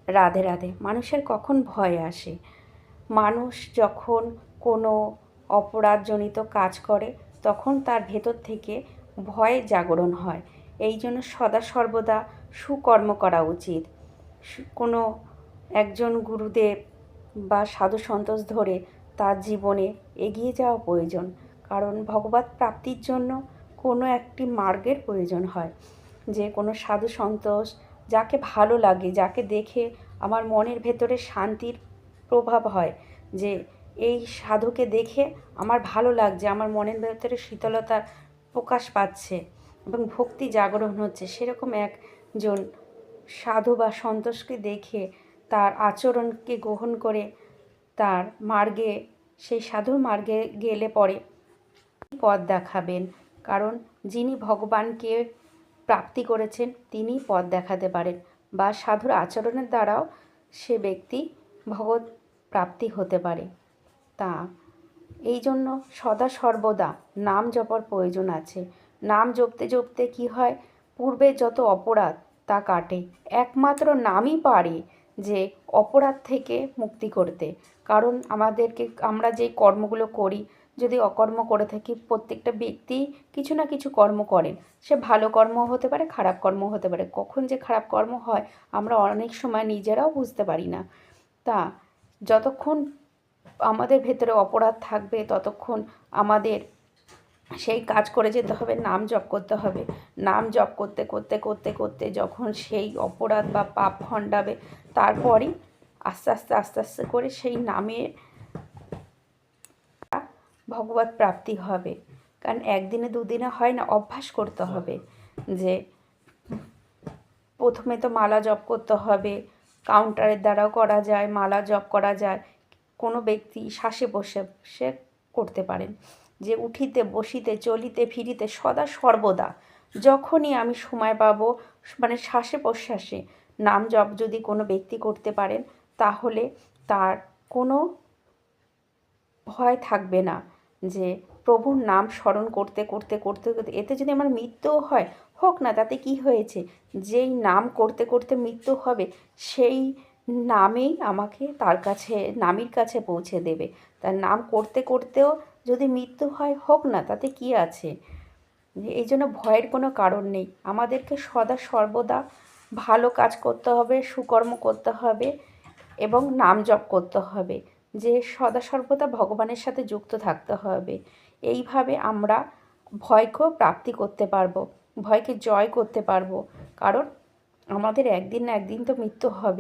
রাধে রাধে। মানুষের কখন ভয় আসে? মানুষ যখন কোনো অপরাধজনিত কাজ করে তখন তার ভেতর থেকে ভয় জাগরণ হয়। এই জন্য সদা সর্বদা সুকর্ম করা উচিত। কোনো একজন গুরুদেব বা সাধু সন্ন্যাস ধরে তার জীবনে এগিয়ে যাওয়া প্রয়োজন। কারণ ভগবৎ প্রাপ্তির জন্য কোনো একটি মার্গের প্রয়োজন হয়। যে কোনো সাধু সন্ন্যাস যাকে ভালো লাগে, যাকে দেখে আমার মনের ভেতরে শান্তির প্রভাব হয়, যে এই সাধুকে দেখে আমার ভালো লাগছে, আমার মনের ভেতরে শীতলতার প্রকাশ পাচ্ছে এবং ভক্তি জাগরণ হচ্ছে, সেরকম একজন সাধু বা সন্ন্যাসকে দেখে তার আচরণকে গ্রহণ করে তার মার্গে, সেই সাধুর মার্গে গেলে পরে পথ দেখাবেন। কারণ যিনি ভগবানকে প্রাপ্তি করেছেন তিনিই পথ দেখাতে পারেন, বা সাধুর আচরণের দ্বারাও সে ব্যক্তি ভগৎ প্রাপ্তি হতে পারে। তা এই জন্য সদা সর্বদা নাম জপার প্রয়োজন আছে। নাম জপতে জপতে কী হয়, পূর্বের যত অপরাধ তা কাটে। একমাত্র নামই পারে যে অপরাধ থেকে মুক্তি করতে। কারণ আমরা যে কর্মগুলো করি, যদি অকর্ম করে থাকি, প্রত্যেকটা ব্যক্তি কিছু না কিছু কর্ম করেন। সে ভালো কর্ম হতে পারে, খারাপ কর্ম হতে পারে। কখন যে খারাপ কর্ম হয় আমরা অনেক সময় নিজেরাও বুঝতে পারি না। তা যতক্ষণ আমাদের ভেতরে অপরাধ থাকবে ততক্ষণ আমাদের সেই কাজ করে যেতে হবে, নাম জপ করতে হবে। নাম জপ করতে করতে করতে করতে যখন সেই অপরাধ বা পাপ খণ্ডাবে, তারপরই আস্তে আস্তে আস্তে আস্তে করে সেই নামে ভগবৎ প্রাপ্তি হবে। কারণ একদিনে দুদিনে হয় না, অভ্যাস করতে হবে। যে প্রথমে তো মালা জপ করতে হবে, কাউন্টারের দ্বারাও করা যায়, মালা জপ করা যায়। কোনো ব্যক্তি শ্বাসে বসে সে করতে পারেন, যে উঠিতে বসিতে চলিতে ফিরিতে সদা সর্বদা যখনই আমি সময় পাবো, মানে শ্বাসে প্রশ্বাসে নাম জপ যদি কোনো ব্যক্তি করতে পারেন, তাহলে তার কোনো ভয় থাকবে না। যে প্রভুর নাম স্মরণ করতে করতে করতে করতে এতে যদি আমার মৃত্যুও হয়, হোক না, তাতে কি হয়েছে? যেই নাম করতে করতে মৃত্যু হবে, সেই নামেই আমাকে তার কাছে, নামীর কাছে পৌঁছে দেবে। তার নাম করতে করতেও যদি মৃত্যু হয়, হোক না, তাতে কি আছে? এই জন্য ভয়ের কোনো কারণ নেই। আমাদেরকে সদা সর্বদা ভালো কাজ করতে হবে, সুকর্ম করতে হবে এবং নাম জপ করতে হবে। যে সদা সর্বদা ভগবানের সাথে যুক্ত থাকতে হবে। এইভাবে আমরা ভয়কেও প্রাপ্তি করতে পারবো, ভয়কে জয় করতে পারবো। কারণ আমাদের একদিন না একদিন তো মৃত্যু হবে।